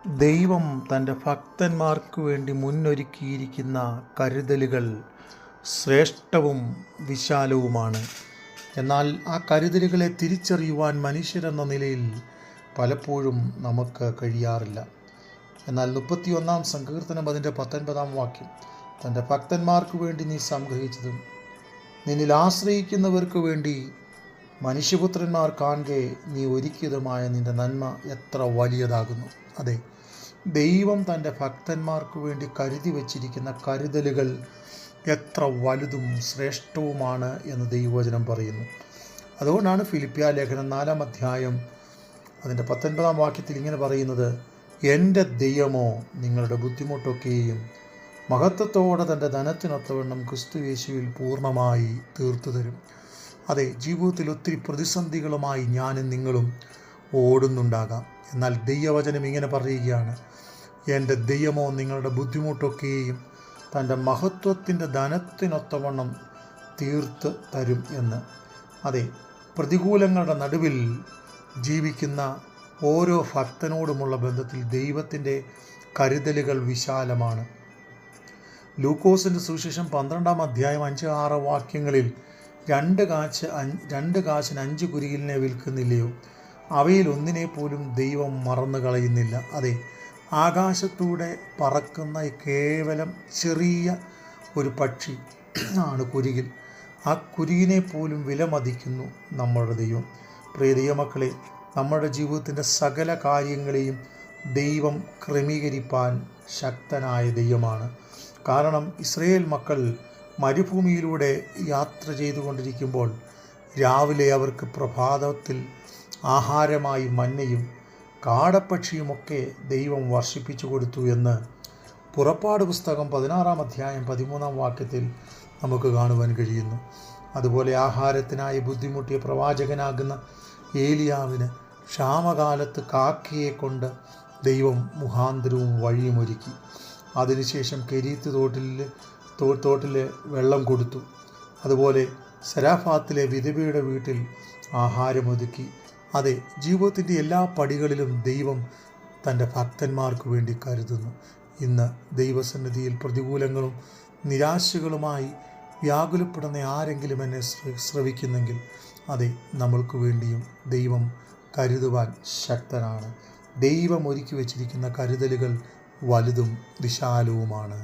ദൈവം തൻ്റെ ഭക്തന്മാർക്ക് വേണ്ടി മുന്നൊരുക്കിയിരിക്കുന്ന കരുതലുകൾ ശ്രേഷ്ഠവും വിശാലവുമാണ്. എന്നാൽ ആ കരുതലുകളെ തിരിച്ചറിയുവാൻ മനുഷ്യരെന്ന നിലയിൽ പലപ്പോഴും നമുക്ക് കഴിയാറില്ല. എന്നാൽ 31-ാം സങ്കീർത്തനം അതിൻ്റെ 19-ാം വാക്യം, തൻ്റെ ഭക്തന്മാർക്ക് വേണ്ടി നീ സംഗ്രഹിച്ചതും നിന്നിൽ ആശ്രയിക്കുന്നവർക്ക് വേണ്ടി മനുഷ്യപുത്രന്മാർ കാണെ നീ ഒരുക്കിയതുമായ നിൻ്റെ നന്മ എത്ര വലിയതാകുന്നു. അതെ, ദൈവം തൻ്റെ ഭക്തന്മാർക്ക് വേണ്ടി കരുതി വച്ചിരിക്കുന്ന കരുതലുകൾ എത്ര വലുതും ശ്രേഷ്ഠവുമാണ് എന്ന് ദൈവവചനം പറയുന്നു. അതുകൊണ്ടാണ് ഫിലിപ്പിയ ലേഖനം 4-ാം അധ്യായം അതിൻ്റെ 19-ാം വാക്യത്തിൽ ഇങ്ങനെ പറയുന്നത്, എൻ്റെ ദൈവമോ നിങ്ങളുടെ ബുദ്ധിമുട്ടൊക്കെയും മഹത്വത്തോടെ തൻ്റെ ധനത്തിനൊത്തവണ്ണം ക്രിസ്തുയേശുവിൽ പൂർണ്ണമായി തീർത്തു തരും. അതെ, ജീവിതത്തിൽ ഒത്തിരി പ്രതിസന്ധികളുമായി ഞാനും നിങ്ങളും ഓടുന്നുണ്ടാകാം. എന്നാൽ ദൈവവചനം ഇങ്ങനെ പറയുകയാണ്, എൻ്റെ ദൈവമോ നിങ്ങളുടെ ബുദ്ധിമുട്ടൊക്കെയും തൻ്റെ മഹത്വത്തിൻ്റെ ധനത്തിനൊത്തവണ്ണം തീർത്ത് തരും എന്ന്. അതെ, പ്രതികൂലങ്ങളുടെ നടുവിൽ ജീവിക്കുന്ന ഓരോ ഭക്തനോടുമുള്ള ബന്ധത്തിൽ ദൈവത്തിൻ്റെ കരുതലുകൾ വിശാലമാണ്. ലൂക്കോസിൻ്റെ സുവിശേഷം 12-ാം അധ്യായം 5-6 വാക്യങ്ങളിൽ 2 കാശിന് 5 കുരികിലിനെ വിൽക്കുന്നില്ലയോ, അവയിൽ ഒന്നിനെ പോലും ദൈവം മറന്നു കളയുന്നില്ല. അതെ, ആകാശത്തൂടെ പറക്കുന്ന കേവലം ചെറിയ ഒരു പക്ഷി ആണ് കുരികിൽ. ആ കുരികിനെ പോലും വിലമതിക്കുന്നു നമ്മളുടെ ദൈവം. പ്രിയ ദൈവമക്കളെ, നമ്മുടെ ജീവിതത്തിൻ്റെ സകല കാര്യങ്ങളെയും ദൈവം ക്രമീകരിപ്പാൻ ശക്തനായ ദൈവമാണ്. കാരണം ഇസ്രായേൽ മക്കൾ മരുഭൂമിയിലൂടെ യാത്ര ചെയ്തുകൊണ്ടിരിക്കുമ്പോൾ രാവിലെ അവർക്ക് പ്രഭാതത്തിൽ ആഹാരമായി മന്നയും കാടപ്പക്ഷിയുമൊക്കെ ദൈവം വർഷിപ്പിച്ചു കൊടുത്തു എന്ന് പുറപ്പാട് പുസ്തകം 16-ാം അധ്യായം 13-ാം വാക്യത്തിൽ നമുക്ക് കാണുവാൻ കഴിയുന്നു. അതുപോലെ ആഹാരത്തിനായി ബുദ്ധിമുട്ടിയ പ്രവാചകനാകുന്ന ഏലിയാവിന് ക്ഷാമകാലത്ത് കാക്കയെ കൊണ്ട് ദൈവം മുഖാന്തരവും വഴിയുമൊരുക്കി. അതിനുശേഷം കെരീത്ത് തോട്ടിൽ വെള്ളം കൊടുത്തു. അതുപോലെ സരാഫാത്തിലെ വിധവയുടെ വീട്ടിൽ ആഹാരമൊതുക്കി. അതെ, ജീവിതത്തിൻ്റെ എല്ലാ പടികളിലും ദൈവം തൻ്റെ ഭക്തന്മാർക്ക് വേണ്ടി കരുതുന്നു. ഇന്ന് ദൈവസന്നിധിയിൽ പ്രതികൂലങ്ങളും നിരാശകളുമായി വ്യാകുലപ്പെടുന്ന ആരെങ്കിലും എന്നെ ശ്രവിക്കുന്നെങ്കിൽ, അതെ, നമ്മൾക്ക് വേണ്ടിയും ദൈവം കരുതുവാൻ ശക്തനാണ്. ദൈവം ഒരുക്കി വച്ചിരിക്കുന്ന കരുതലുകൾ വലുതും വിശാലവുമാണ്.